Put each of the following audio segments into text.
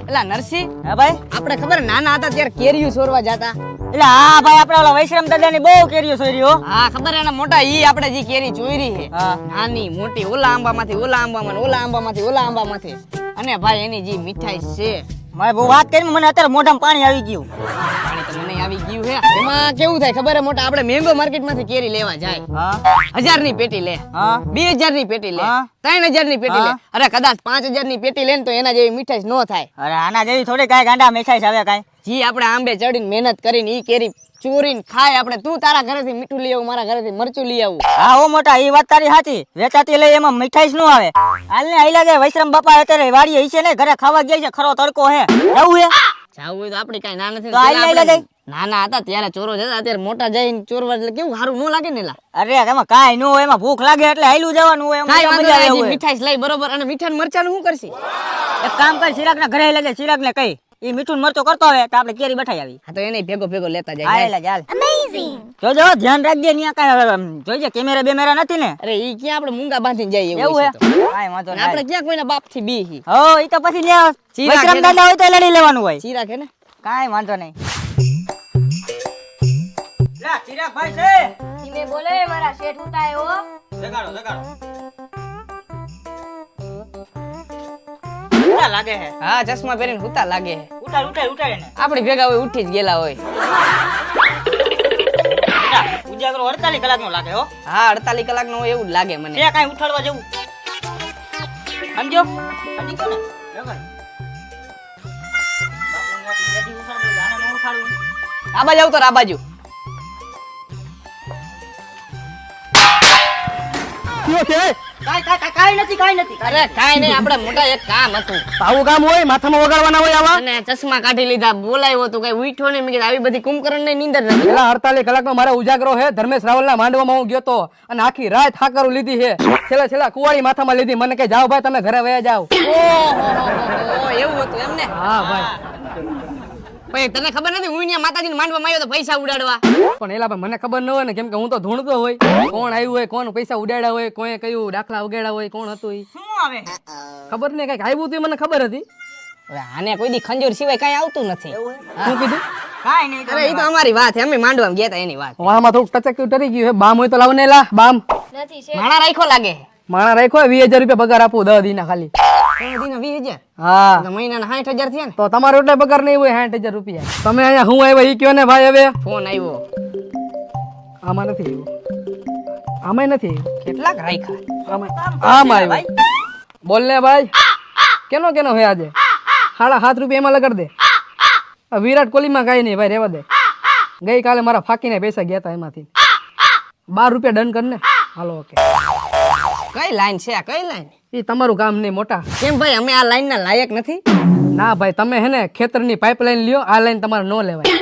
એલા નરસિંહ, હા ભાઈ. આપણે ખબર નાના હતા ત્યારે કેરીઓ ચોરવા જતા. એટલે હા ભાઈ, આપણે ઓલા વૈશ્રમ દાદાની બહુ કેરીઓ સોરી હો. હા ખબર, એના મોટા ઈ આપણે જે કેરી ચોરી છે, હા. નાની મોટી, ઓલા આંબામાંથી ઓલા આંબામાં, ઓલા આંબામાંથી ઓલા આંબામાંથી. અને ભાઈ એની જે મીઠાઈ છે, મારે બહુ વાત કરી, મને અત્યારે મોઢામાં પાણી આવી ગયું. પાણી તો મને આવી ગયું છે. એમાં કેવું થાય ખબર હે મોટા, આપણે મેંગો માર્કેટમાંથી કેરી લેવા જાય, હા 1000 ની પેટી લે, હા 2000 ની પેટી લે, હા. 3000 ની પેટી લે, હા. અરે કદાચ 5000 ની પેટી લે ને તો એના જેવી મીઠાઈ નો થાય. અરે આના જેવી થોડી કાંઈ ગાંડા મીઠાઈ આવે કાંઈ. જી આપણે આંબે ચડીને મહેનત કરીને ઈ કેરી ચોરીને ખાય આપણે. તું તારા ઘરેથી મીઠું લઈ આવું, મારા ઘરેથી મરચું લઈ આવું. હા હો મોટા, એ વાત તારી સાચી. વેચાતી લઈ એમાં મીઠાઈ જ ન આવે. હાલને આઈ લાગે વૈશ્રમ બાપા અત્યારે વાડીએ છે ને, ઘરે ખાવા ગયા છે, ખરો તડકો હે. એવું હે જાવું હોય તો આપણી કાંઈ ના નથી. તો આઈ લઈ પેલા લાગે. આપણે નાના હતા ત્યારે ચોરો જતા, અત્યારે મોટા જઈને ચોરવા એટલે કેવું સારું ન લાગે ને લા. અરે એમાં કાંઈ ન હોય, એમાં ભૂખ લાગે એટલે હાલ્યું જવાનું હોય. કાંઈ એમાં વાંધો મજા આવે નહીં, એવું હોય. મીઠાઈ લઈ બરોબર. અને મીઠા ને મરચાનું શું કરશી? એક કામ કર, ચિરાગના ઘરે આઈ લાગે, ચિરાગને કઈ ઈ મીઠું ને મરચું કરતો હોય તો આપણે કેરી બઠાઈ આવી. હા તો એને ભેગો ભેગો લેતા હા જાય. એટલે ચાલ. જોજો ધ્યાન રાખજે, ન્યા કાંઈ જોઈજે કેમેરા બેમેરા નથી ને. અરે ઈ ક્યાં આપણે મૂંગા બાંધીને જઈએ એવું હે એવું છે તો. કાંઈ વાંધો અને આપણે નહીં. ક્યાં કોઈના બાપ થી બી હી. હો ઈ તો પછી ન્યા ચિરાગ વૈશ્રમ એને- દાદા હોય તો લડી લેવાનું હોય. ચીરા કે ને કાંઈ વાંધો નહીં. લા ચિરાગ ભાઈ છે. ધીમે બોલે, મારા શેઠ ઉતાય હો. જગાડો જગાડો. ઉઠા લાગે હે. હા ચશ્મા પહેરીને હુતા લાગે. ઉઠાડ ઉઠાડ ઉઠાડ એને. આપણી ભેગા હોય ઉઠી જ ગયેલા હોય. ઉઠા. ઉજાગરો 48 કલાકનો લાગે હો. હા 48 કલાક નો હોય એવું જ લાગે મને. છે કાંઈ ઉઠાડવા જેવું. સમજો સમજી ગયો ને. જગાડ. બાપુ ન્યાથી બેઠી ઉઠાડો, આને ન ઉઠાડવું. આ બાજુ આવતો, આ બાજુ. કાંઈ નથી. અરે કાઈ નહીં, આપણે મોટા એક કામ હતું આવું કામ હોય, માથામાં વગાડવાના હોય આવા. અને ચશ્મા કાઢી લીધા, બોલાવ્યો તો કઈ ઉઠ્યો નહીં. મેં કીધું આવી બધી કુંભકરણ ની નીંદર નથી. પેલા 48 કલાકનો મારે ઉજાગરો છે. ધર્મેશ રાવલના માંડવામાં હું ગયો તો અને આખી રાત હાકરું લીધી છે. છેલ્લા કુવાડી માથામાં લીધી. મને કે જાઓ ભાઈ, તમે ઘરે વયા જાઓ. ઓહો, એવું હતું એમ ને. હા ભાઈ, પછી તને ખબર નથી હું અહીંયા માતાજીને માંડવામાં આવ્યો તો પૈસા ઉડાડવા. પણ એલા પણ મને ખબર ન હોય ને, કેમ કે હું તો ધૂણતો હોય કોણ આવ્યું હોય, કોણ પૈસા ઉડાડ્યા હોય, કોઈ કયું દાખલા ઉગાડ્યા હોય, કોણ હતું ઈ. શું આવે? ખબર નહીં, કઈક આવ્યું હતું એ મને ખબર હતી. હવે આને કોઈ દી ખંજોર સિવાય કઈ આવતું નથી. શું કીધું? કાંઈ નહીં. અરે એ તો અમારી વાત છે, અમે માંડવામાં ગયા હતા એની વાત. આમાં થોડુંક ટચક્યું ટરી ગયું છે. બામ હોય તો લાવ ને લા બામ. નથી શેઠ. માણા રાખ્યો લાગે. માણા રાખ્યો 20000 રૂપિયા પગાર આપું 10 દીના ખાલી. 20,000 હા તો મહિનાના 60,000 થયા ને. તો તમારો એટલે પગાર નહીં હોય 60,000 રૂપિયા. તમે અહીંયા હું આવ્યા ઈ કયો ને ભાઈ. હવે ફોન આવ્યો. આમાં નથી આવ્યું, આમાંય નથી આવ્યું. કેટલાક રાખ્યા? આમાં આવ્યું. બોલ ને ભાઈ, કેનો હે આજે? 7.5 રૂપિયા એમાં લગાડ દે. આ વિરાટ કોહલીમાં કઈ નહીં ભાઈ, રેવા દે. ગઈકાલે મારા ફાકીને પૈસા ગયા હતા એમાંથી 12 રૂપિયા ડન કર ને. Hello okay. કઈ લાઈન છે આ? કઈ લાઈન? એ તમારું કામ નહીં મોટા. કેમ ભાઈ અમે આ લાઈન ના લાયક નથી? ના ભાઈ, તમે હે ને ખેતરની પાઇપલાઈન લ્યો, આ લાઈન તમારે ન લેવાય.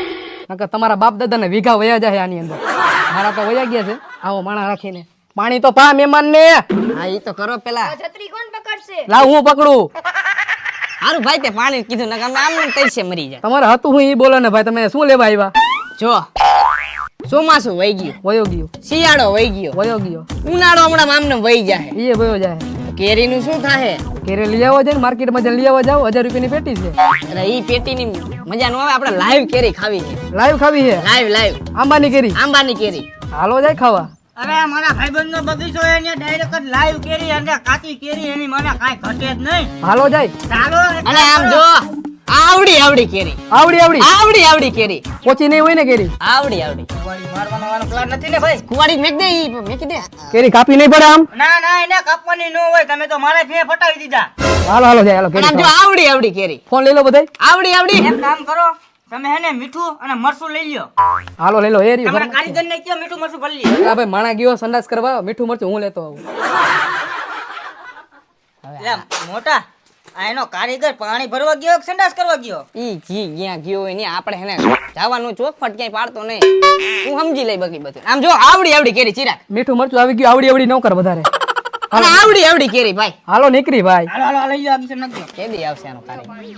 નકર તમારા બાપ દાદાને વીઘા વયા જાય આની અંદર. મારા તો વયા ગયા છે. આવો માણા રાખીને પાણી તો પા મહેમાન ને. હા ઈ તો કરો પેલા. છત્રી કોણ પકડશે? લાવ હું પકડું. હારું ભાઈ તે પાણી કીધું ને અમે આમ તૈસે મરી જાય. તમારે હતું હું ઈ બોલો ને ભાઈ, તમે શું લેવા આવ્યા? જો ચોમાસું વહી ગયું, વયો ગયો, શિયાળો વહી ગયો, વયો ગયો. ઉનાળો હમણાં આમને વહી જાય. એ વયો જાય. કેરીનું શું થાહે? ઘરે લઈ આવવા જાય ને, માર્કેટમાં જઈને લઈ આવવા જાવ. 1000 રૂપિયાની પેટી છે. અરે ઈ પેટીની મજા ન આવે, આપણે લાઈવ કેરી ખાવી છે. લાઈવ ખાવી છે. લાઈવ આંબાની કેરી. આંબાની કેરી. હાલો જાય ખાવા. અરે મારા ભાઈબંધનો બગીચો એને ડાયરેક્ટ જ લાઈવ કેરી અને કાચી કેરી એની મને કાંઈ ઘટે જ નહીં. હાલો જાય. ચાલો અને આમ જો આવડી કેરી, આવડી કેરી પોચી નહીં હોય ને કેરી. આવડી કુવાડી મારવાનો વાળો પ્લાન નથી ને ભાઈ. કુવાડી મેક દે, ઈ મેકી દે. કેરી કાપી નહીં પડે આમ. ના એને કાપવાની ન હોય, તમે તો મારા ફે ફટાવી દીધા. હાલો જાય. હાલો અને આમ કેરી જો ખાવા. આવડી કેરી, ફોન લઈ લો બધાય. આવડી એક કામ કરો, તમે હે ને મીઠું અને મરચું લઈ લ્યો. હાલો લઈ લો. એ રહ્યું. તમારા કારીગરને કયો મીઠું મરચું ભરી લ્યો. પેલા ભાઈ માણા ગયો સંડાસ કરવા, મીઠું મરચું હું લેતો આવું. લે મોટા, આ એનો કારીગર પાણી ભરવા ગયો કે સંડાસ કરવા ગયો? ઈ જી જ્યાં ગયો હોય ને આપણે હેને જવાનું ચોખફટ ક્યાંય પાડતો નહીં. તું સમજી લઈ બગી બધું. આમ જો આવડી કેરી ચિરાગ, મીઠું મરચું આવી ગયું. આવડી ન કર વધારે. અને આવડી કેરી ભાઈ. હાલો નીકળી ભાઈ. હાલો લઈ જાઓ, આમ નાખજો. કેદી આવશે આનો કારી?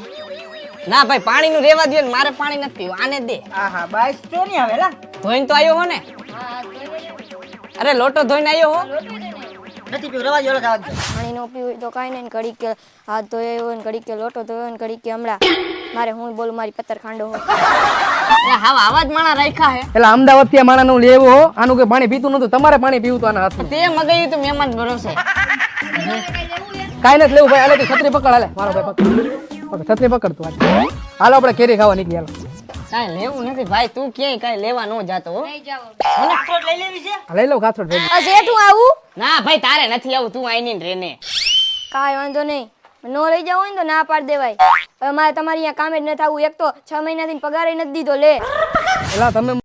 ના ભાઈ પાણીનું રેવા દે ને, મારે પાણી નથી પીવું, આને દે. આહા બાઈસ તો નહીં આવે લા. ધોઈને તો આવ્યો હો ને? હા, ધોઈને અરે લોટો ધોઈને આવ્યો હો? નથી પીવું, રવા દો, જવા દો. પાણી નો પીવું હોય તો કાંઈ નહીં, ઘડીક કે હાથ ધોયો હોય ને ઘડીક કે લોટો ધોયો ને ઘડીક કે હમણાં મારે હું બોલું મારી પત્તર ખાંડો હોય. એટલે હાવ આવા જ માણા રાખ્યા હે. એટલે અમદાવાદ થી માણા નું લેવું હો, આનું કોઈ પાણી પીતું નતું, તમારે પાણી પીવું તો આના હાથમાં. તે મગાવ્યું તો મહેમાન ભરોસે. કાંઈ નથી લેવું ભાઈ, હાલે તું છત્રી પકડ, હાલે મારો ભાઈ પકડ, છત્રી પકડ તું હાલ. હાલો આપણે કેરી ખાવા નીકળી, હાલો. કાંઈ લેવું નથી ભાઈ, તું ક્યાંય કાંઈ લેવા ન જાતો હો. મને ફ્રૂટ લઈ લેવી છે. લઈ લઉં કાથરોડ ભેગી. આ શેઠ હું આવું? ના ભાઈ તારે નથી આવું, તું આઈની ને રેને. કાંઈ વાંધો નહીં, નો લઈ જાવ હોય ને તો ના પાડ દેવાય. હવે મારે તમારી અહીંયા કામે જ નથી આવું, એક તો 6 મહિનાથી પગાર નથી દીધો લે. એલા તમે